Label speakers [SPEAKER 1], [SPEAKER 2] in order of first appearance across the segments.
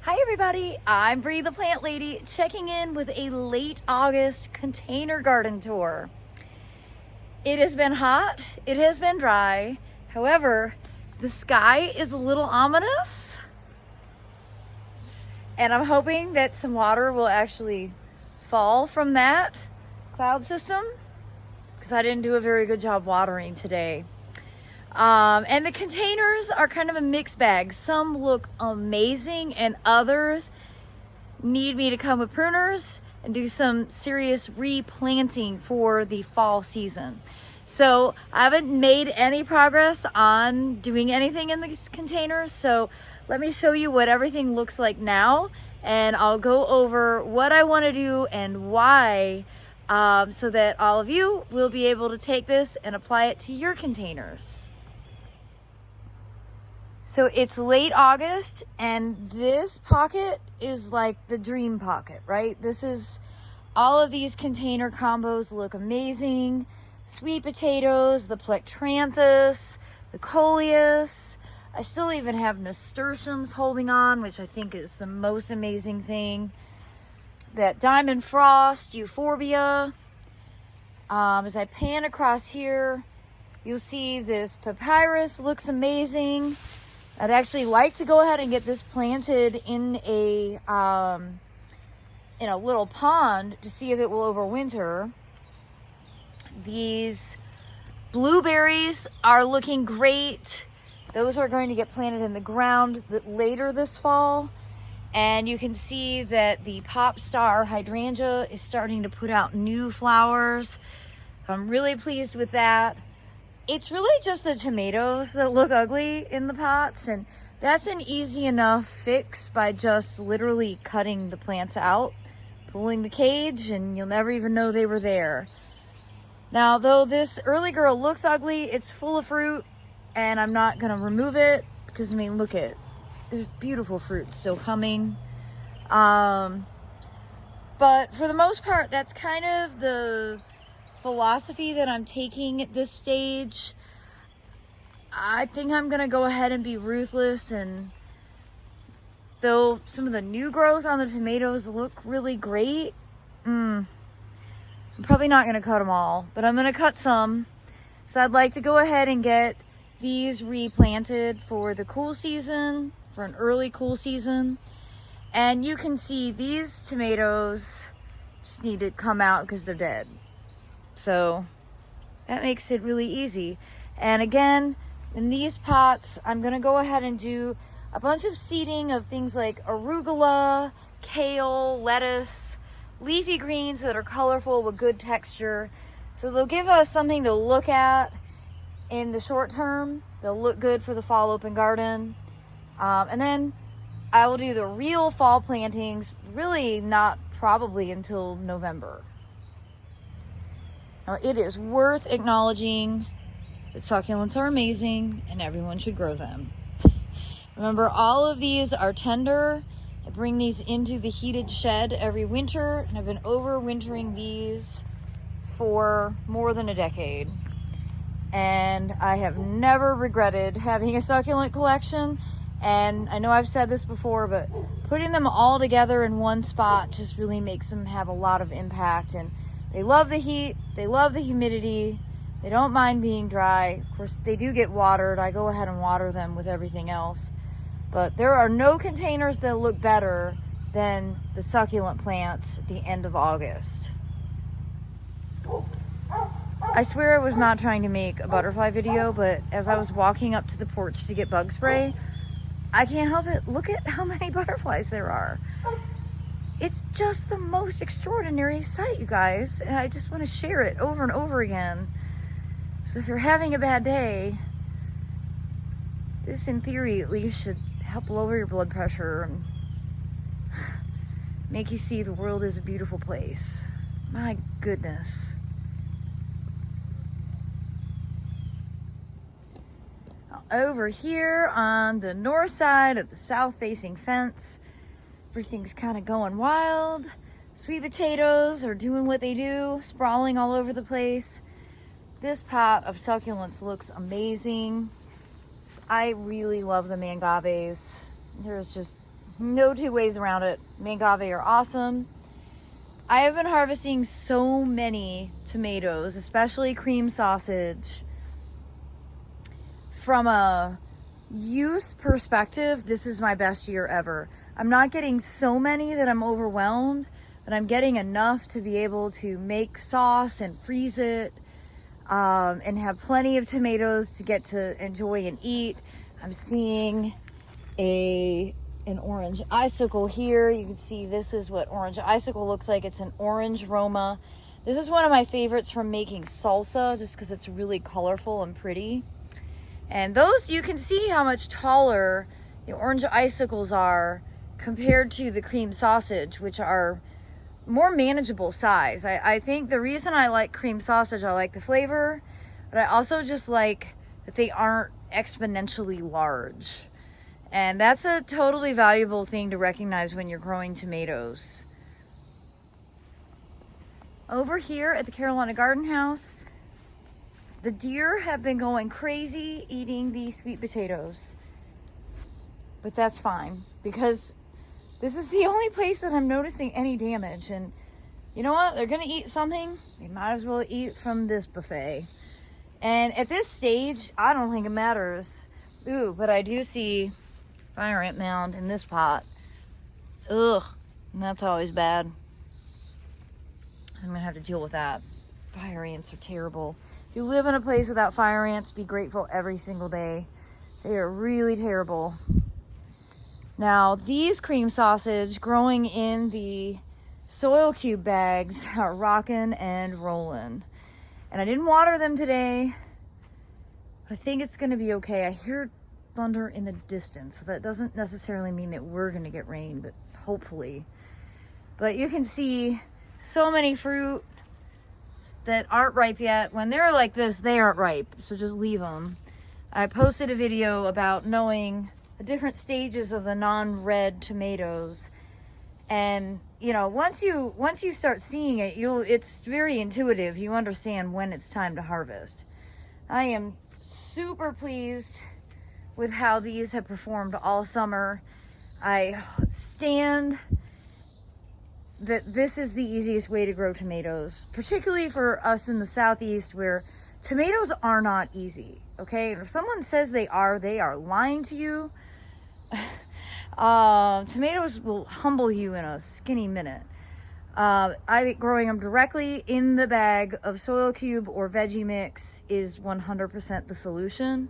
[SPEAKER 1] Hi everybody, I'm Bree the Plant Lady, checking in with a late August container garden tour. It has been hot, it has been dry, however, the sky is a little ominous, and I'm hoping that some water will actually fall from that cloud system, because I didn't do a very good job watering today. And the containers are kind of a mixed bag. Some look amazing and others need me to come with pruners and do some serious replanting for the fall season. So I haven't made any progress on doing anything in these containers. So let me show you what everything looks like now, and I'll go over what I want to do and why, so that all of you will be able to take this and apply it to your containers. So it's late August, and this pocket is like the dream pocket, right? This is, all of these container combos look amazing. Sweet potatoes, the plectranthus, the coleus. I still even have nasturtiums holding on, which I think is the most amazing thing. That diamond frost, euphorbia. As I pan across here, you'll see this papyrus looks amazing. I'd actually like to go ahead and get this planted in a little pond to see if it will overwinter. These blueberries are looking great. Those are going to get planted in the ground later this fall. And you can see that the pop star hydrangea is starting to put out new flowers. I'm really pleased with that. It's really just the tomatoes that look ugly in the pots, and that's an easy enough fix by just literally cutting the plants out, pulling the cage, and you'll never even know they were there. Now, though this early girl looks ugly, it's full of fruit, and I'm not gonna remove it because, I mean, look at, there's beautiful fruit still coming. But for the most part, that's kind of the philosophy that I'm taking at this stage. I think I'm gonna go ahead and be ruthless, and though some of the new growth on the tomatoes look really great, I'm probably not gonna cut them all, but I'm gonna cut some. So I'd like to go ahead and get these replanted for the cool season, for an early cool season. And you can see these tomatoes just need to come out because they're dead. So that makes it really easy. And again, in these pots, I'm gonna go ahead and do a bunch of seeding of things like arugula, kale, lettuce, leafy greens that are colorful with good texture. So they'll give us something to look at in the short term. They'll look good for the fall open garden. And then I will do the real fall plantings, really not probably until November. Now, it is worth acknowledging that succulents are amazing and everyone should grow them. Remember, all of these are tender. I bring these into the heated shed every winter, and I've been overwintering these for more than a decade. And I have never regretted having a succulent collection. And I know I've said this before, but putting them all together in one spot just really makes them have a lot of impact. And they love the heat, they love the humidity, they don't mind being dry. Of course, they do get watered. I go ahead and water them with everything else. But there are no containers that look better than the succulent plants at the end of August. I swear I was not trying to make a butterfly video, but as I was walking up to the porch to get bug spray, I can't help it. Look at how many butterflies there are. It's just the most extraordinary sight, you guys, and I just want to share it over and over again. So if you're having a bad day, this in theory at least should help lower your blood pressure and make you see the world is a beautiful place. My goodness. Over here on the north side of the south-facing fence, everything's kind of going wild. Sweet potatoes are doing what they do, sprawling all over the place. This pot of succulents looks amazing. I really love the mangaves. There's just No two ways around it. Mangave are awesome. I have been harvesting so many tomatoes, especially cream sausage. From a use perspective, this is my best year ever. I'm not getting so many that I'm overwhelmed, but I'm getting enough to be able to make sauce and freeze it, and have plenty of tomatoes to get to enjoy and eat. I'm seeing an orange icicle here. You can see this is what orange icicle looks like. It's an orange Roma. This is one of my favorites from making salsa, just because it's really colorful and pretty. And those, you can see how much taller the orange icicles are compared to the cream sausage, which are more manageable size. I think the reason I like cream sausage, I like the flavor, but I also just like that they aren't exponentially large. And that's a totally valuable thing to recognize when you're growing tomatoes. Over here at the Carolina Garden House, the deer have been going crazy eating these sweet potatoes. But that's fine, because this is the only place that I'm noticing any damage. And you know what? They're gonna eat something. They might as well eat from this buffet. And at this stage, I don't think it matters. Ooh, but I do see fire ant mound in this pot. Ugh, and that's always bad. I'm gonna have to deal with that. Fire ants are terrible. If you live in a place without fire ants, be grateful every single day. They are really terrible. Now, these cream sausage growing in the soil cube bags are rocking and rolling. And I didn't water them today, but I think it's gonna be okay. I hear thunder in the distance, so that doesn't necessarily mean that we're gonna get rain, but hopefully. But you can see so many fruit that aren't ripe yet. When they're like this, they aren't ripe, so just leave them. I posted a video about knowing the different stages of the non-red tomatoes, and you know, once you start seeing it, it's very intuitive. You understand when it's time to harvest. I am super pleased with how these have performed all summer. I stand that this is the easiest way to grow tomatoes, particularly for us in the Southeast, where tomatoes are not easy, okay? If someone says they are lying to you. Tomatoes will humble you in a skinny minute. I think growing them directly in the bag of soil cube or veggie mix is 100% the solution.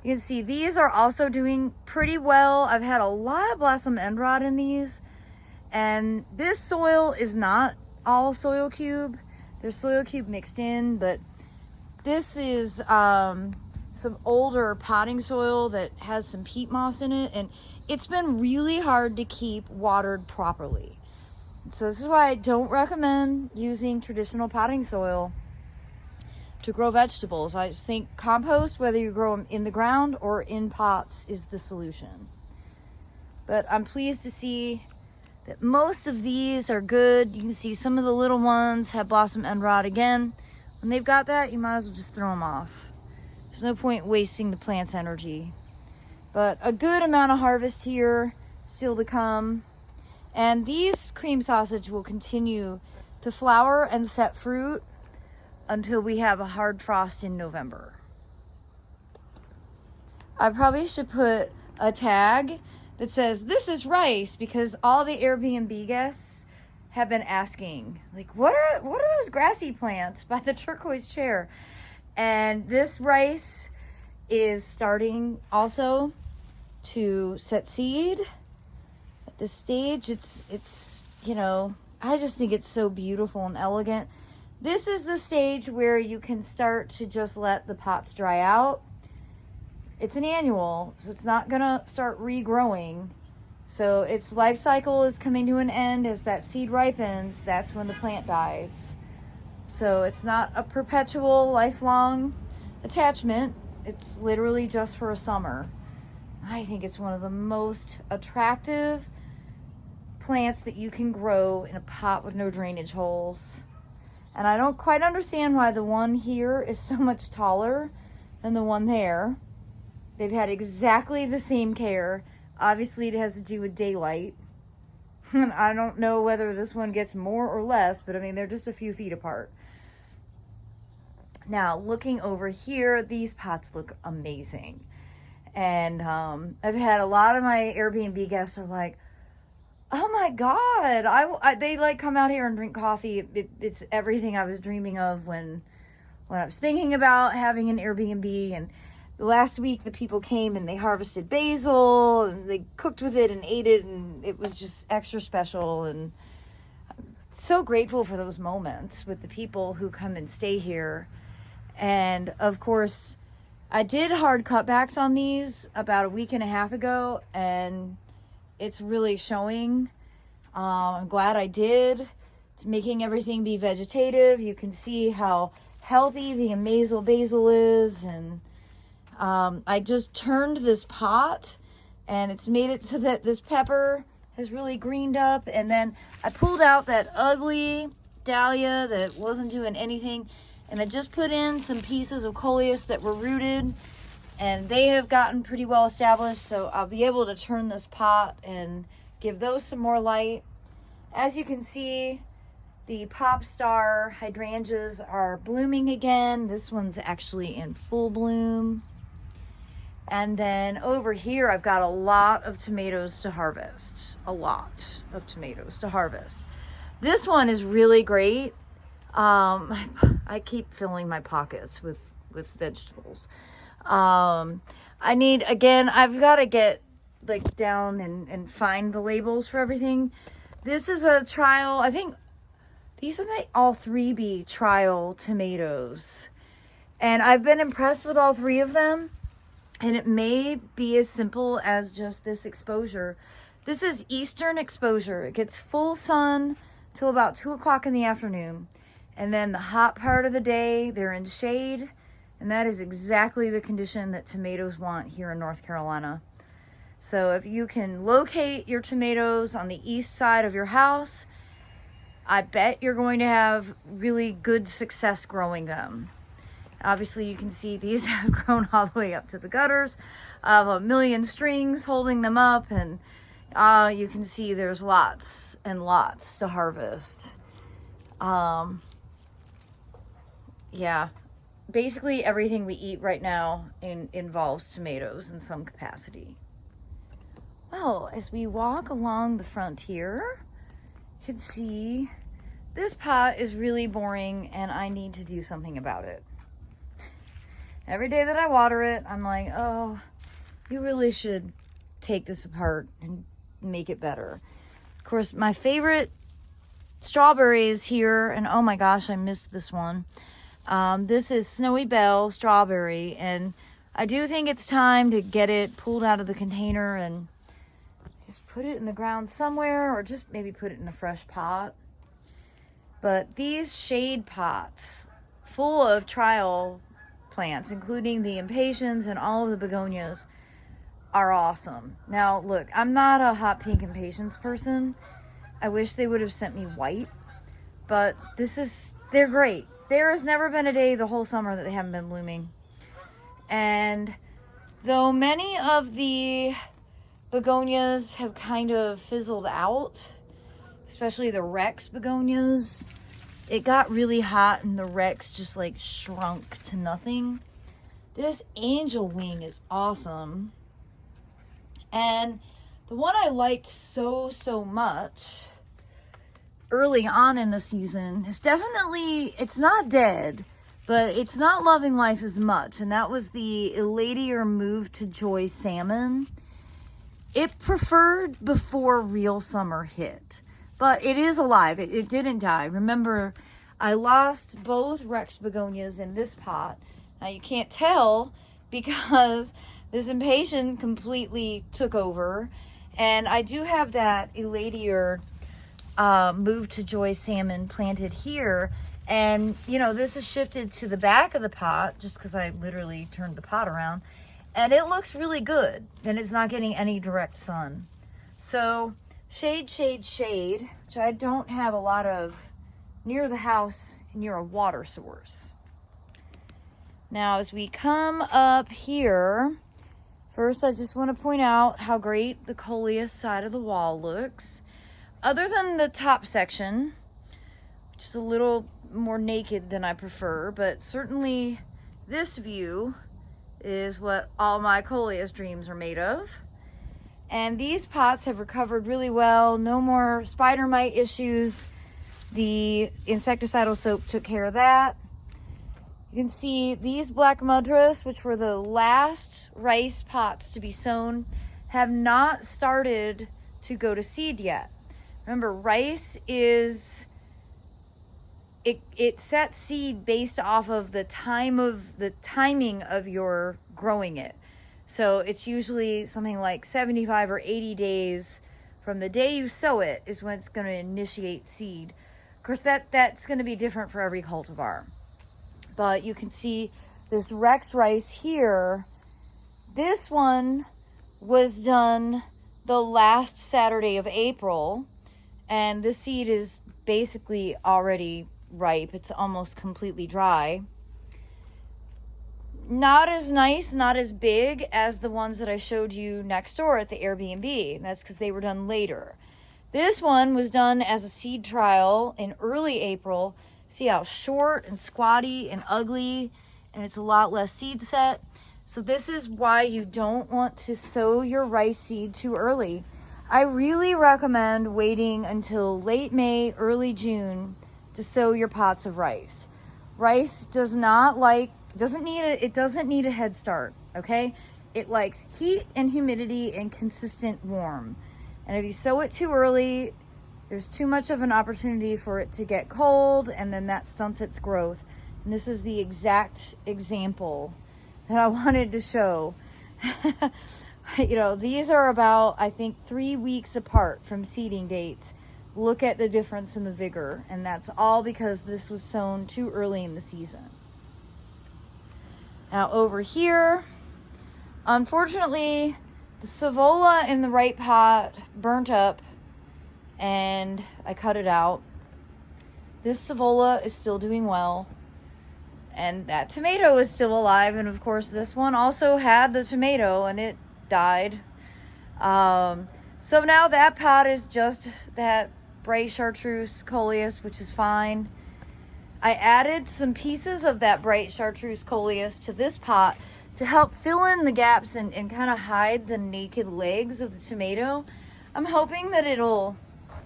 [SPEAKER 1] You can see these are also doing pretty well. I've had a lot of blossom end rot in these, and this soil is not all soil cube. There's soil cube mixed in, but this is some older potting soil that has some peat moss in it, and it's been really hard to keep watered properly. So this is why I don't recommend using traditional potting soil to grow vegetables. I just think compost, whether you grow them in the ground or in pots, is the solution. But I'm pleased to see that most of these are good. You can see some of the little ones have blossom end rot again. When they've got that, you might as well just throw them off. There's no point wasting the plant's energy. But a good amount of harvest here still to come. And these cream sausage will continue to flower and set fruit until we have a hard frost in November. I probably should put a tag that says, "This is rice," because all the Airbnb guests have been asking, like, what are those grassy plants by the turquoise chair? And this rice is starting also to set seed. At this stage, it's you know, I just think it's so beautiful and elegant. This is the stage where you can start to just let the pots dry out. It's an annual, so it's not gonna start regrowing. So its life cycle is coming to an end. As that seed ripens, that's when the plant dies. So it's not a perpetual, lifelong attachment. It's literally just for a summer. I think it's one of the most attractive plants that you can grow in a pot with no drainage holes. And I don't quite understand why the one here is so much taller than the one there. They've had exactly the same care Obviously, it has to do with daylight. And I don't know whether this one gets more or less, but I mean, they're just a few feet apart. Now, looking over here, these pots look amazing. And I've had a lot of my Airbnb guests are like, oh my God, they like come out here and drink coffee. It's everything I was dreaming of when I was thinking about having an Airbnb. And last week the people came and they harvested basil and they cooked with it and ate it, and it was just extra special. And I'm so grateful for those moments with the people who come and stay here. And of course, I did hard cutbacks on these about a week and a half ago, and it's really showing. I'm glad I did. It's making everything be vegetative. You can see how healthy the amazel basil is. And I just turned this pot, and it's made it so that this pepper has really greened up. And then I pulled out that ugly dahlia that wasn't doing anything, and I just put in some pieces of coleus that were rooted, and they have gotten pretty well established. So I'll be able to turn this pot and give those some more light. As you can see, the pop star hydrangeas are blooming again. This one's actually in full bloom. And then over here, I've got a lot of tomatoes to harvest. A lot of tomatoes to harvest. This one is really great. I keep filling my pockets with vegetables. I've got to get like down and find the labels for everything. This is a trial. I think these might all three be trial tomatoes. And I've been impressed with all three of them. And it may be as simple as just this exposure. This is eastern exposure. It gets full sun till about 2 o'clock in the afternoon. And then the hot part of the day, they're in shade. And that is exactly the condition that tomatoes want here in North Carolina. So if you can locate your tomatoes on the east side of your house, I bet you're going to have really good success growing them. Obviously, you can see these have grown all the way up to the gutters. I have a million strings holding them up, and you can see there's lots and lots to harvest. Yeah, basically everything we eat right now involves tomatoes in some capacity. Well, as we walk along the front here, you can see this pot is really boring and I need to do something about it. Every day that I water it, I'm like, oh, you really should take this apart and make it better. Of course, my favorite strawberry is here, and oh my gosh, I missed this one. This is Snowy Belle strawberry, and I do think it's time to get it pulled out of the container and just put it in the ground somewhere, or just maybe put it in a fresh pot. But these shade pots full of trial plants, including the impatiens and all of the begonias, are awesome. Now look, I'm not a hot pink impatiens person. I wish they would have sent me white, but they're great. There has never been a day the whole summer that they haven't been blooming. And though many of the begonias have kind of fizzled out, especially the Rex begonias, it got really hot and the Rex just like shrunk to nothing. This angel wing is awesome. And the one I liked so much early on in the season is definitely, it's not dead, but it's not loving life as much. And that was the Eladier Move to Joy salmon. It preferred before real summer hit, but it is alive. It didn't die. Remember, I lost both Rex begonias in this pot. Now you can't tell because this impatient completely took over. And I do have that Eladier Move to Joy salmon planted here. And, you know, this is shifted to the back of the pot just because I literally turned the pot around. And it looks really good. And it's not getting any direct sun. So, shade, which I don't have a lot of near the house, near a water source. Now, as we come up here, First, I just want to point out how great the coleus side of the wall looks. Other than the top section, which is a little more naked than I prefer, but certainly this view is what all my coleus dreams are made of. And these pots have recovered really well. No more spider mite issues. The insecticidal soap took care of that. You can see these black mudras, which were the last rice pots to be sown, have not started to go to seed yet. Remember, rice is, it sets seed based off of the timing of your growing it. So it's usually something like 75 or 80 days from the day you sow it is when it's going to initiate seed. Of course, that's going to be different for every cultivar. But you can see this Rex rice here. This one was done the last Saturday of April, and the seed is basically already ripe. It's almost completely dry. Not as nice, not as big as the ones that I showed you next door at the Airbnb. That's because they were done later. This one was done as a seed trial in early April. See how short and squatty and ugly, and it's a lot less seed set. So this is why you don't want to sow your rice seed too early. I really recommend waiting until late May, early June to sow your pots of rice. Rice doesn't need a head start, okay? It likes heat and humidity and consistent warm. And if you sow it too early, there's too much of an opportunity for it to get cold, and then that stunts its growth. And this is the exact example that I wanted to show. You know, these are about, I think, 3 weeks apart from seeding dates. Look at the difference in the vigor, and that's all because this was sown too early in the season. Now over here, unfortunately, the Savola in the right pot burnt up, and I cut it out. This Savola is still doing well, and that tomato is still alive, and of course this one also had the tomato and it died. So now that pot is just that bright chartreuse coleus, which is fine. I added some pieces of that bright chartreuse coleus to this pot to help fill in the gaps and kind of hide the naked legs of the tomato. I'm hoping that it'll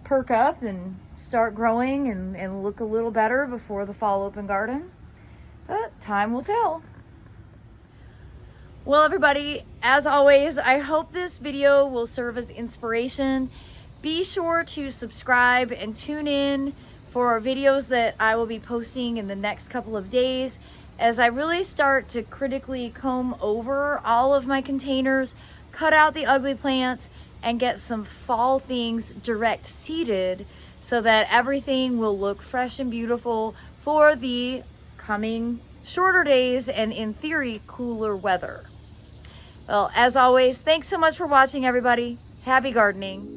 [SPEAKER 1] perk up and start growing and look a little better before the fall open garden, but time will tell. Well, everybody, as always, I hope this video will serve as inspiration. Be sure to subscribe and tune in for our videos that I will be posting in the next couple of days as I really start to critically comb over all of my containers, cut out the ugly plants, and get some fall things direct seeded so that everything will look fresh and beautiful for the coming shorter days and, in theory, cooler weather. Well, as always, thanks so much for watching, everybody. Happy gardening.